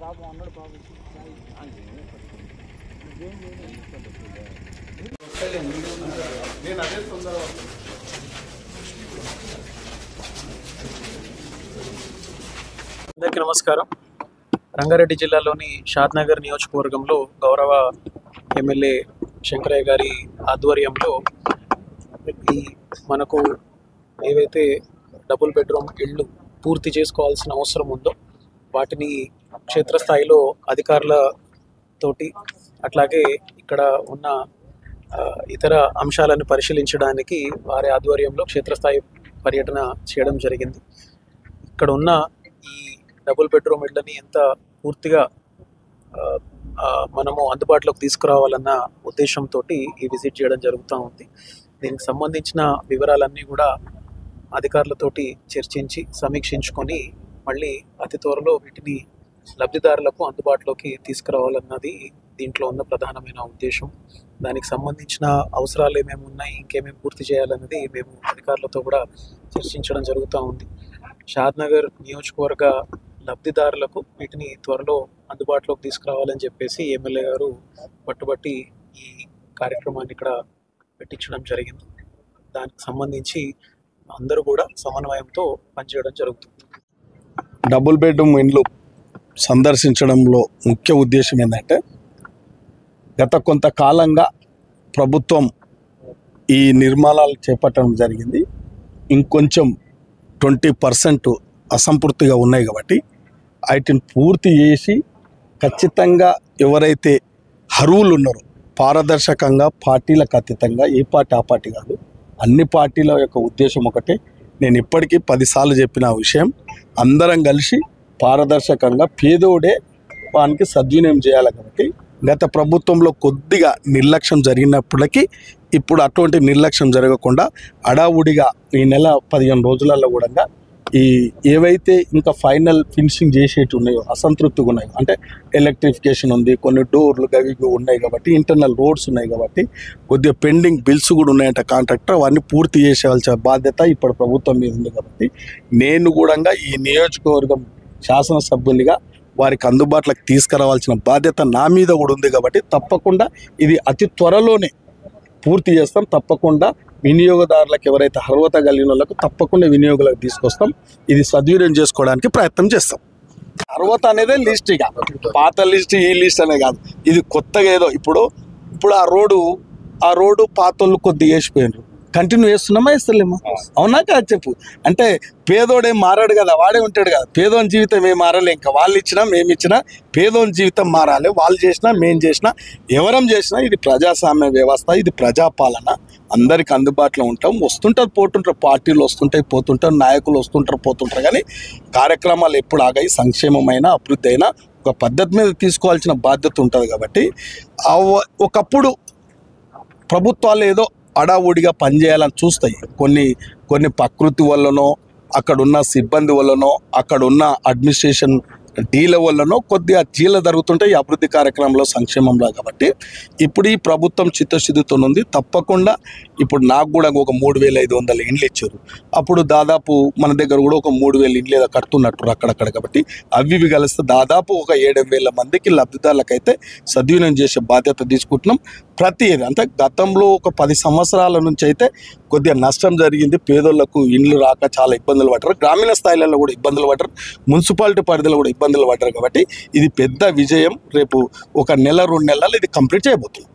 బాబు అన్నాడు బాబు నేను అదే తొందర అందరికీ నమస్కారం. రంగారెడ్డి జిల్లాలోని షాద్నగర్ నియోజకవర్గంలో గౌరవ ఎమ్మెల్యే శంకరయ్య గారి ఆధ్వర్యంలో మనకు ఏవైతే డబుల్ బెడ్రూమ్ ఇళ్ళు పూర్తి చేసుకోవాల్సిన అవసరం ఉందో వాటిని క్షేత్రస్థాయిలో అధికారులతోటి అట్లాగే ఇక్కడ ఉన్న ఇతర అంశాలను పరిశీలించడానికి వారి ఆధ్వర్యంలో క్షేత్రస్థాయి పర్యటన చేయడం జరిగింది. ఇక్కడ ఉన్న ఈ డబుల్ బెడ్రూమ్ ఇళ్ళని ఎంత పూర్తిగా మనము అందుబాటులోకి తీసుకురావాలన్న ఉద్దేశంతో ఈ విజిట్ చేయడం జరుగుతూ ఉంది. దీనికి సంబంధించిన వివరాలన్నీ కూడా అధికారులతోటి చర్చించి సమీక్షించుకొని మళ్ళీ అతి త్వరలో వీటిని లబ్ధిదారులకు అందుబాటులోకి తీసుకురావాలన్నది దీంట్లో ఉన్న ప్రధానమైన ఉద్దేశం. దానికి సంబంధించిన అవసరాలు ఏమేమి ఉన్నాయి, ఇంకేమేమి పూర్తి చేయాలన్నది మేము అధికారులతో కూడా చర్చించడం జరుగుతూ ఉంది. షాద్నగర్ నియోజకవర్గ లబ్ధిదారులకు వీటిని త్వరలో అందుబాటులోకి తీసుకురావాలని చెప్పేసి ఎమ్మెల్యే గారు పట్టుబట్టి ఈ కార్యక్రమాన్ని ఇక్కడ పెట్టించడం జరిగింది. దానికి సంబంధించి అందరూ కూడా సమన్వయంతో పనిచేయడం జరుగుతుంది. డబుల్ బెడ్రూమ్ ఇండ్లు సందర్శించడంలో ముఖ్య ఉద్దేశం ఏంటంటే గత కొంతకాలంగా ప్రభుత్వం ఈ నిర్మాణాలు చేపట్టడం జరిగింది. ఇంకొంచెం 20% అసంపూర్తిగా ఉన్నాయి కాబట్టి వాటిని పూర్తి చేసి ఖచ్చితంగా ఎవరైతే అర్హులు ఉన్నారో పారదర్శకంగా పార్టీలకు అతీతంగా ఏ పార్టీ ఆ పార్టీ కాదు, అన్ని పార్టీల యొక్క ఉద్దేశం ఒకటే. నేను ఇప్పటికీ 10 సార్లు చెప్పిన విషయం, అందరం కలిసి పారదర్శకంగా పేదోడే వానికి సద్వినియోగం చేయాలి. కాబట్టి గత ప్రభుత్వంలో కొద్దిగా నిర్లక్ష్యం జరిగినప్పటికీ ఇప్పుడు అటువంటి నిర్లక్ష్యం జరగకుండా అడావుడిగా ఈ నెల 15 రోజులలో కూడా ఈ ఏవైతే ఇంకా ఫైనల్ ఫినిషింగ్ చేసేటి ఉన్నాయో అసంతృప్తిగా ఉన్నాయో, అంటే ఎలక్ట్రిఫికేషన్ ఉంది, కొన్ని డోర్లు గవి ఉన్నాయి కాబట్టి, ఇంటర్నల్ రోడ్స్ ఉన్నాయి కాబట్టి, కొద్దిగా పెండింగ్ బిల్స్ కూడా ఉన్నాయంట కాంట్రాక్టర్, అవన్నీ పూర్తి చేసేవాల్సిన బాధ్యత ఇప్పుడు ప్రభుత్వం మీద ఉంది. కాబట్టి నేను కూడా ఈ నియోజకవర్గం శాసనసభ్యునిగా వారికి అందుబాటులోకి తీసుకురావాల్సిన బాధ్యత నా మీద కూడా ఉంది. కాబట్టి తప్పకుండా ఇది అతి త్వరలోనే పూర్తి చేస్తాం. తప్పకుండా వినియోగదారులకు ఎవరైతే అర్హత కలిగిన వాళ్ళకు తప్పకుండా వినియోగాలకు తీసుకొస్తాం. ఇది సద్వినియోగం చేసుకోవడానికి ప్రయత్నం చేస్తాం. అర్హత అనేదే లిస్ట్, ఇక పాత లిస్ట్ ఈ లిస్ట్ అనే కాదు, ఇది కొత్తగా ఏదో ఇప్పుడు ఆ రోడ్డు పాతోళ్ళు కొద్దిగా వేసిపోయినారు, కంటిన్యూ చేస్తున్నామా వేస్తలేమా? అవునా కాదు చెప్పు. అంటే పేదోడేం మారాడు కదా, వాడే ఉంటాడు కదా. పేదోని జీవితం ఏం మారాలి, ఇంకా వాళ్ళు ఇచ్చినా మేము ఇచ్చినా పేదోని జీవితం మారాలి. వాళ్ళు చేసినా మేము చేసినా ఎవరం చేసినా ఇది ప్రజాస్వామ్య వ్యవస్థ, ఇది ప్రజాపాలన. అందరికి అందుబాటులో ఉంటాం. వస్తుంటారు పోతుంటారు, పార్టీలు వస్తుంటాయి పోతుంటారు, నాయకులు వస్తుంటారు పోతుంటారు, కానీ కార్యక్రమాలు ఎప్పుడు ఆగాయి, సంక్షేమమైన అభివృద్ధి అయినా ఒక పద్ధతి మీద తీసుకోవాల్సిన బాధ్యత ఉంటుంది. కాబట్టి ఒకప్పుడు ప్రభుత్వాలు ఏదో అడావుడిగా పనిచేయాలని చూస్తాయి. కొన్ని ప్రకృతి వల్లనో, అక్కడున్న సిబ్బంది వల్లనో, అక్కడున్న అడ్మినిస్ట్రేషన్ డీల వల్లనో కొద్దిగా చీల జరుగుతుంటాయి ఈ అభివృద్ధి కార్యక్రమంలో, సంక్షేమంలో. కాబట్టి ఇప్పుడు ఈ ప్రభుత్వం చిత్తశుద్ధితో ఉంది. తప్పకుండా ఇప్పుడు నాకు కూడా ఒక 3500 ఇండ్లు ఇచ్చారు. అప్పుడు దాదాపు మన దగ్గర కూడా ఒక 3000 ఇండ్లు ఏదో కడుతున్నట్టు అక్కడక్కడ. కాబట్టి అవి కలిస్తే దాదాపు ఒక 7000 మందికి లబ్ధిదారులకైతే సద్వినియోగం చేసే బాధ్యత తీసుకుంటున్నాం. ప్రతి అంటే గతంలో ఒక 10 సంవత్సరాల నుంచి అయితే కొద్దిగా నష్టం జరిగింది. పేదోళ్లకు ఇండ్లు రాక చాలా ఇబ్బందులు పడ్డారు. గ్రామీణ స్థాయిలలో కూడా ఇబ్బందులు పడ్డారు, మున్సిపాలిటీ పరిధిలో కూడా ఇబ్బందులు పడ్డారు. కాబట్టి ఇది పెద్ద విజయం. రేపు ఒక నెల 2 నెలలు ఇది కంప్లీట్ చేయబోతుంది.